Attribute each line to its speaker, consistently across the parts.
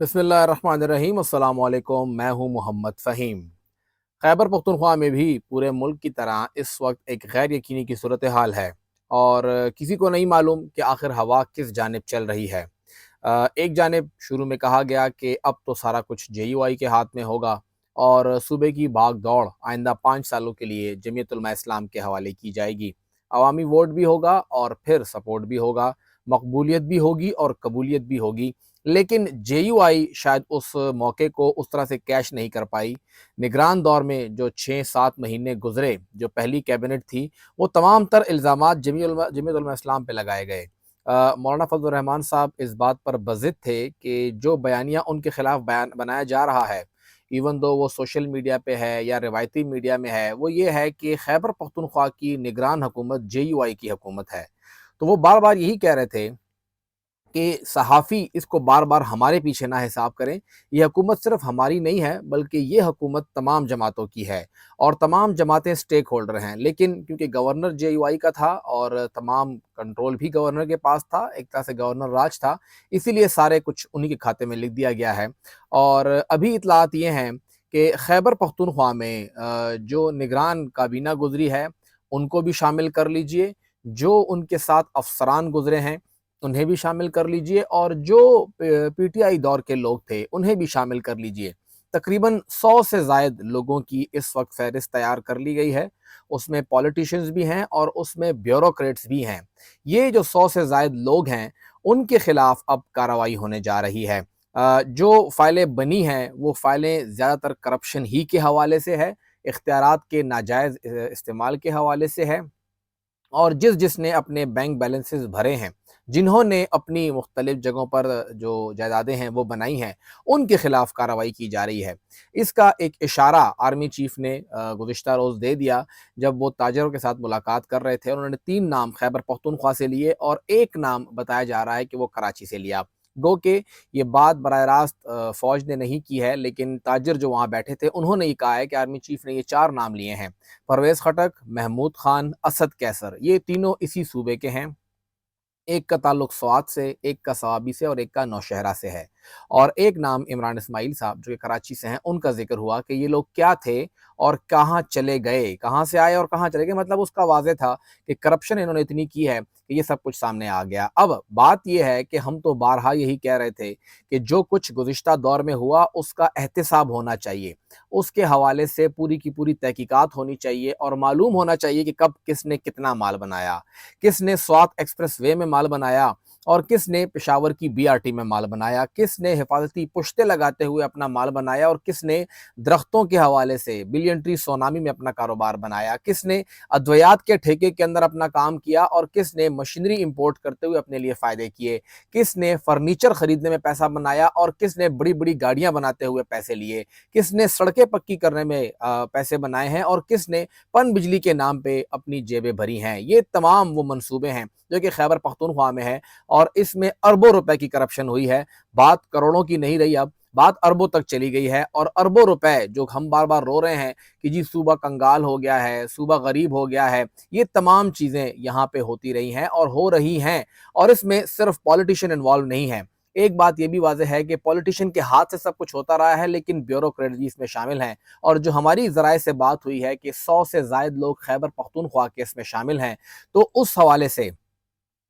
Speaker 1: बिस्मिल्लाहिर्रहमानिर्रहीम। अस्सलाम वालेकुम। मैं हूं मोहम्मद फ़हीम। खैबर पख्तूनख्वा में भी पूरे मुल्क की तरह इस वक्त एक गैर यकीनी की सूरत हाल है और किसी को नहीं मालूम कि आखिर हवा किस जानिब चल रही है। एक जानिब शुरू में कहा गया कि अब तो सारा कुछ JUI के हाथ में होगा और सूबे की भाग दौड़ आइंदा 5 सालों के लिए जमीयत उलमा इस्लाम के हवाले की जाएगी। अवामी वोट भी होगा और फिर सपोर्ट भी होगा, मकबूलियत भी होगी और कबूलियत भी होगी। लेकिन JUI शायद उस मौके को उस तरह से कैश नहीं कर पाई। निगरान दौर में जो 6-7 महीने गुजरे, जो पहली कैबिनेट थी, वो तमाम तर इल्ज़ामात जमीयत उलमा इस्लाम पे लगाए गए। मौलाना फजल रहमान साहब इस बात पर बज़िद थे कि जो बयानिया उनके खिलाफ बयान बनाया जा रहा है, इवन दो वो सोशल मीडिया पे है या रिवायती मीडिया में है, वो ये है कि खैबर पख्तूनख्वा की निगरान हुकूमत JUI की हुकूमत है। तो वो बार बार यही कह रहे थे कि सहाफ़ी इसको बार बार हमारे पीछे ना हिसाब करें। ये हुकूमत सिर्फ हमारी नहीं है, बल्कि ये हुकूमत तमाम जमातों की है और तमाम जमातें स्टेक होल्डर हैं। लेकिन क्योंकि गवर्नर JUI का था और तमाम कंट्रोल भी गवर्नर के पास था, एक तरह से गवर्नर राज था, इसीलिए सारे कुछ उन्हीं के खाते में लिख दिया गया है। और अभी इतलात ये हैं कि खैबर पख्तूनख्वा में जो निगरान काबीना गुजरी है, उनको भी शामिल कर लीजिए, जो उनके साथ अफसरान गुजरे हैं उन्हें भी शामिल कर लीजिए और जो PTI दौर के लोग थे उन्हें भी शामिल कर लीजिए। तकरीबन 100 से ज़ायद लोगों की इस वक्त फहरिस्त तैयार कर ली गई है। उसमें पॉलिटिशियंस भी हैं और उसमें ब्यूरोक्रेट्स भी हैं। ये जो 100 से ज़ायद लोग हैं, उनके खिलाफ अब कार्रवाई होने जा रही है। जो फ़ाइलें बनी हैं वो फ़ाइलें ज़्यादातर करप्शन ही के हवाले से है, इख्तियारात के नाजायज़ इस्तेमाल के हवाले से है और जिसने अपने बैंक बैलेंसेस भरे हैं, जिन्होंने अपनी मुख्तलिफ जगहों पर जो जायदादें हैं वो बनाई हैं, उनके खिलाफ कार्रवाई की जा रही है। इसका एक इशारा आर्मी चीफ ने गुज़िश्ता रोज़ दे दिया जब वो ताजरों के साथ मुलाकात कर रहे थे। उन्होंने 3 नाम खैबर पख्तूनख्वा से लिए और 1 नाम बताया जा रहा है कि वो कराची से लिया। गो के ये बात बराह रास्त फ़ौज ने नहीं की है, लेकिन ताजर जो वहाँ बैठे थे उन्होंने ये कहा है कि आर्मी चीफ ने ये 4 नाम लिए हैं। परवेज़ खटक, महमूद खान, असद कैसर, ये तीनों इसी सूबे के हैं। एक का ताल्लुक स्वात से, एक का सवाबी से और एक का नौशहरा से है। और एक नाम इमरान इस्माइल साहब जो कि कराची से हैं, उनका ज़िक्र हुआ कि ये लोग क्या थे और कहाँ चले गए, कहाँ से आए और कहाँ चले गए। मतलब उसका वाज़ेह था कि करप्शन इन्होंने इतनी की है कि ये सब कुछ सामने आ गया। अब बात ये है कि हम तो बारहा यही कह रहे थे कि जो कुछ गुज़िश्ता दौर में हुआ उसका एहतिसाब होना चाहिए। उसके हवाले से पूरी की पूरी तहकीकात होनी चाहिए और मालूम होना चाहिए कि कब किसने कितना माल बनाया, किसने स्वात एक्सप्रेस वे में माल बनाया और किसने पेशावर की BRT में माल बनाया, किसने हिफाजती पुश्ते लगाते हुए अपना माल बनाया और किसने दरख्तों के हवाले से बिलियन ट्री सोनामी में अपना कारोबार बनाया, किसने अद्वियात के ठेके के अंदर अपना काम किया और किसने मशीनरी इंपोर्ट करते हुए अपने लिए फ़ायदे किए, किसने फर्नीचर खरीदने में पैसा बनाया और किसने बड़ी बड़ी गाड़ियाँ बनाते हुए पैसे लिए, किसने सड़कें पक्की करने में पैसे बनाए हैं और किसने पन बिजली के नाम पे अपनी जेबें भरी हैं। ये तमाम वो मंसूबे हैं जो कि खैबर पख्तूनख्वा में है और इसमें अरबों रुपए की करप्शन हुई है। बात करोड़ों की नहीं रही, अब बात अरबों तक चली गई है और अरबों रुपए जो हम बार बार रो रहे हैं कि जी सूबा कंगाल हो गया है, सूबा गरीब हो गया है, ये तमाम चीज़ें यहाँ पे होती रही हैं और हो रही हैं। और इसमें सिर्फ पॉलिटिशियन इन्वॉल्व नहीं है। एक बात ये भी वाज़ेह है कि पॉलिटिशियन के हाथ से सब कुछ होता रहा है, लेकिन ब्यूरोक्रेट भी इसमें शामिल हैं। और जो हमारी ज़राए से बात हुई है कि 100 से ज़ायद लोग खैबर पख्तूनख्वा के इसमें शामिल हैं, तो उस हवाले से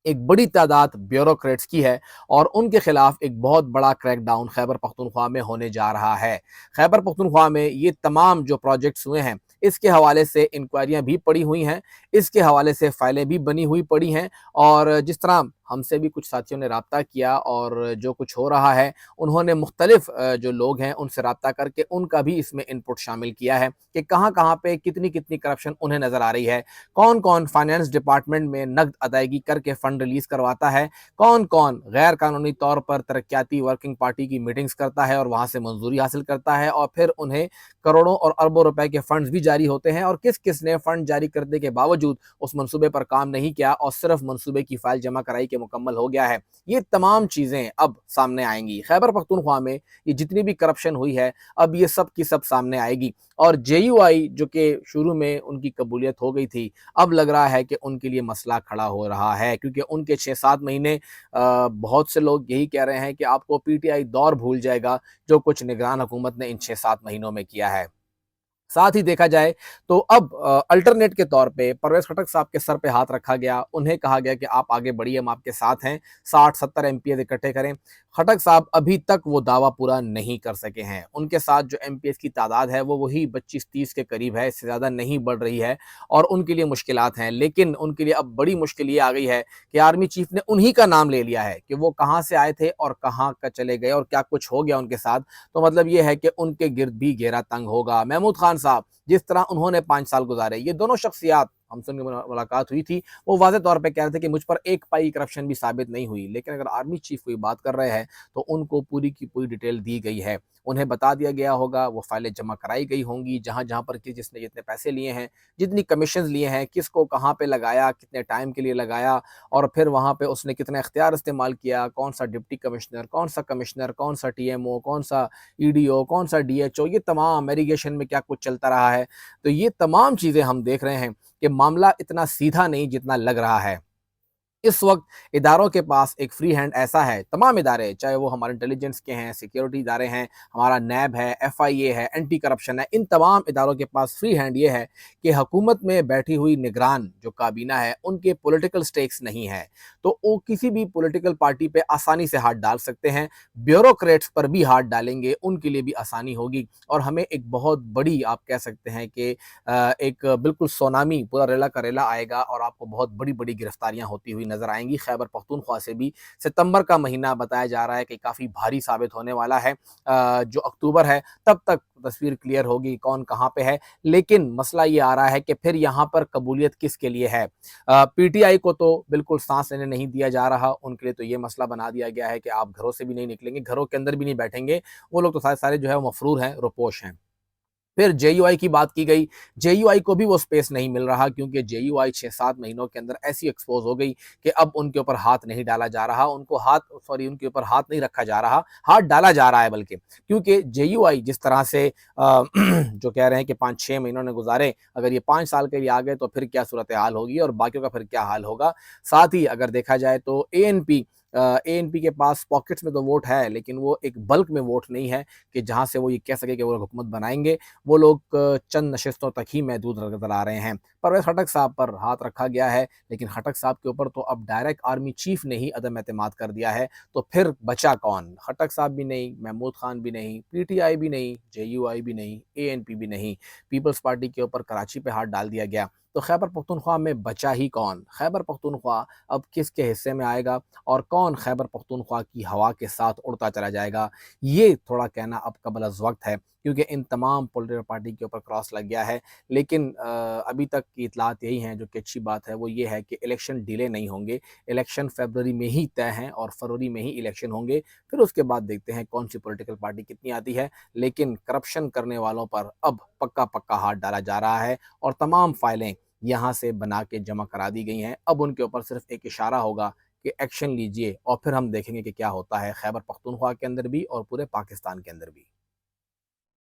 Speaker 1: एक बड़ी तादाद ब्यूरोक्रेट्स की है और उनके खिलाफ एक बहुत बड़ा क्रैकडाउन खैबर पख्तूनख्वा में होने जा रहा है। खैबर पख्तूनख्वा में ये तमाम जो प्रोजेक्ट्स हुए हैं, इसके हवाले से इंक्वायरियाँ भी पड़ी हुई हैं, इसके हवाले से फ़ाइलें भी बनी हुई पड़ी हैं और जिस तरह हमसे भी कुछ साथियों ने राब्ता किया और जो कुछ हो रहा है, उन्होंने मुख्तलिफ जो लोग हैं उनसे राब्ता करके उनका भी इसमें इनपुट शामिल किया है कि कहाँ-कहाँ पे कितनी-कितनी करप्शन उन्हें नज़र आ रही है, कौन-कौन फाइनेंस डिपार्टमेंट में नकद अदायगी करके फ़ंड रिलीज़ करवाता है, कौन-कौन गैर कानूनी तौर पर तरक्याती वर्किंग पार्टी की मीटिंग्स करता है और वहाँ से मंजूरी हासिल करता है और फिर उन्हें करोड़ों और अरबों रुपए के फंड्स भी जारी होते हैं और किस-किस ने फंड जारी करने के बावजूद उस मंसूबे पर काम नहीं किया और सिर्फ मंसूबे की फ़ाइल जमा कराई के مکمل ہو گیا ہے۔ یہ تمام چیزیں اب سامنے آئیں گی۔ خیبر پختونخوا میں یہ جتنی بھی کرپشن ہوئی ہے اب یہ سب کی سب سامنے آئے گی، اور جے یو آئی جو کہ شروع میں ان کی قبولیت ہو گئی تھی، اب لگ رہا ہے کہ ان کے لیے مسئلہ کھڑا ہو رہا ہے، کیونکہ ان کے 6-7 مہینے بہت سے لوگ یہی کہہ رہے ہیں کہ آپ کو پی ٹی آئی دور بھول جائے گا جو کچھ نگران حکومت نے ان 6-7 مہینوں میں کیا ہے۔ ساتھ ہی دیکھا جائے تو اب الٹرنیٹ کے طور پہ پرویز خٹک صاحب کے سر پہ ہاتھ رکھا گیا، انہیں کہا گیا کہ آپ آگے بڑھیے، ہم آپ کے ساتھ ہیں، 60-70 ایم پی ایز اکٹھے کریں۔ خٹک صاحب ابھی تک وہ دعویٰ پورا نہیں کر سکے ہیں، ان کے ساتھ جو ایم پی ایز کی تعداد ہے وہ وہی 25-30 کے قریب ہے، اس سے زیادہ نہیں بڑھ رہی ہے، اور ان کے لیے مشکلات ہیں۔ لیکن ان کے لیے اب بڑی مشکل یہ آ گئی ہے کہ آرمی چیف نے انہی کا نام لے لیا ہے کہ وہ کہاں سے آئے تھے اور کہاں کا چلے گئے اور کیا کچھ ہو گیا ان کے ساتھ، تو مطلب یہ ہے کہ ان کے گرد بھی گھیرا تنگ ہوگا۔ محمود خان صاحب جس طرح انہوں نے 5 سال گزارے، یہ دونوں شخصیات ہم سے ملاقات ہوئی تھی، وہ واضح طور پہ کہہ رہے تھے کہ مجھ پر ایک پائی کرپشن بھی ثابت نہیں ہوئی، لیکن اگر آرمی چیف کوئی بات کر رہے ہیں تو ان کو پوری کی پوری ڈیٹیل دی گئی ہے، انہیں بتا دیا گیا ہوگا، وہ فائلیں جمع کرائی گئی ہوں گی، جہاں جہاں پر جس نے جتنے پیسے لیے ہیں، جتنی کمیشنز لیے ہیں، کس کو کہاں پہ لگایا، کتنے ٹائم کے لیے لگایا، اور پھر وہاں پہ اس نے کتنا اختیار استعمال کیا، کون سا ڈپٹی کمشنر، کون سا ٹی ایم او، کون سا ای ڈی او، کون سا ڈی ایچ او، یہ تمام ایریگیشن میں کیا کچھ چلتا رہا ہے۔ تو یہ تمام چیزیں ہم دیکھ رہے ہیں کہ معاملہ اتنا سیدھا نہیں جتنا لگ رہا ہے۔ اس وقت اداروں کے پاس ایک فری ہینڈ ایسا ہے، تمام ادارے چاہے وہ ہمارے انٹیلیجنس کے ہیں، سیکیورٹی ادارے ہیں، ہمارا نیب ہے، ایف آئی اے ہے، اینٹی کرپشن ہے، ان تمام اداروں کے پاس فری ہینڈ یہ ہے کہ حکومت میں بیٹھی ہوئی نگران جو کابینہ ہے ان کے پولیٹیکل سٹیکس نہیں ہے، تو وہ کسی بھی پولیٹیکل پارٹی پہ آسانی سے ہاتھ ڈال سکتے ہیں، بیوروکریٹس پر بھی ہاتھ ڈالیں گے، ان کے لیے بھی آسانی ہوگی، اور ہمیں ایک بہت بڑی آپ کہہ سکتے ہیں کہ ایک بالکل سونامی پورا ریلا کا ریلا آئے گا، اور آپ کو بہت بڑی بڑی گرفتاریاں ہوتی ہوئی نظر آئیں گی۔ خیبر پختونخوا سے بھی ستمبر کا مہینہ بتایا جا رہا ہے کہ کافی بھاری ثابت ہونے والا ہے، جو اکتوبر ہے تب تک تصویر کلیئر ہوگی کون کہاں پہ ہے، لیکن مسئلہ یہ آ رہا ہے کہ پھر یہاں پر قبولیت کس کے لیے ہے۔ پی ٹی آئی کو تو بالکل سانس لینے نہیں دیا جا رہا، ان کے لیے تو یہ مسئلہ بنا دیا گیا ہے کہ آپ گھروں سے بھی نہیں نکلیں گے، گھروں کے اندر بھی نہیں بیٹھیں گے، وہ لوگ تو سارے جو ہے مفرور ہیں، روپوش ہیں۔ پھر جے یو آئی کی بات کی گئی، جے یو آئی کو بھی وہ سپیس نہیں مل رہا، کیونکہ جے یو آئی 6-7 مہینوں کے اندر ایسی ایکسپوز ہو گئی کہ اب ان کے اوپر ہاتھ نہیں ڈالا جا رہا، ان کے اوپر ہاتھ نہیں رکھا جا رہا، ہاتھ ڈالا جا رہا ہے بلکہ، کیونکہ جے یو آئی جس طرح سے جو کہہ رہے ہیں کہ 5-6 مہینوں نے گزارے، اگر یہ 5 سال کے لیے آ گئے تو پھر کیا صورتحال ہوگی اور باقیوں کا پھر کیا حال ہوگا۔ ساتھ ہی اگر دیکھا جائے تو اے این پی کے پاس پاکٹس میں تو ووٹ ہے، لیکن وہ ایک بلک میں ووٹ نہیں ہے کہ جہاں سے وہ یہ کہہ سکے کہ وہ حکومت بنائیں گے، وہ لوگ چند نشستوں تک ہی محدود نظر آ رہے ہیں۔ پرویز خٹک صاحب پر ہاتھ رکھا گیا ہے، لیکن خٹک صاحب کے اوپر تو اب ڈائریکٹ آرمی چیف نے ہی عدم اعتماد کر دیا ہے، تو پھر بچا کون؟ خٹک صاحب بھی نہیں، محمود خان بھی نہیں، پی ٹی آئی بھی نہیں، جے یو آئی بھی نہیں، اے این پی بھی نہیں، پیپلز پارٹی کے اوپر کراچی پہ ہاتھ ڈال دیا گیا، تو خیبر پختونخوا میں بچا ہی کون؟ خیبر پختونخوا اب کس کے حصے میں آئے گا اور کون خیبر پختونخوا کی ہوا کے ساتھ اڑتا چلا جائے گا، یہ تھوڑا کہنا اب قبل از وقت ہے، کیونکہ ان تمام پولیٹیکل پارٹی کے اوپر کراس لگ گیا ہے۔ لیکن ابھی تک کی اطلاعات یہی ہیں، جو کہ اچھی بات ہے وہ یہ ہے کہ الیکشن ڈیلے نہیں ہوں گے، الیکشن فروری میں ہی طے ہیں اور فروری میں ہی الیکشن ہوں گے، پھر اس کے بعد دیکھتے ہیں کون سی پولیٹیکل پارٹی کتنی آتی ہے، لیکن کرپشن کرنے والوں پر اب پکا ہاتھ ڈالا جا رہا ہے، اور تمام فائلیں یہاں سے بنا کے جمع کرا دی گئی ہیں، اب ان کے اوپر صرف ایک اشارہ ہوگا کہ ایکشن لیجئے، اور پھر ہم دیکھیں گے کہ کیا ہوتا ہے خیبر پختونخوا کے اندر بھی اور پورے پاکستان کے اندر بھی۔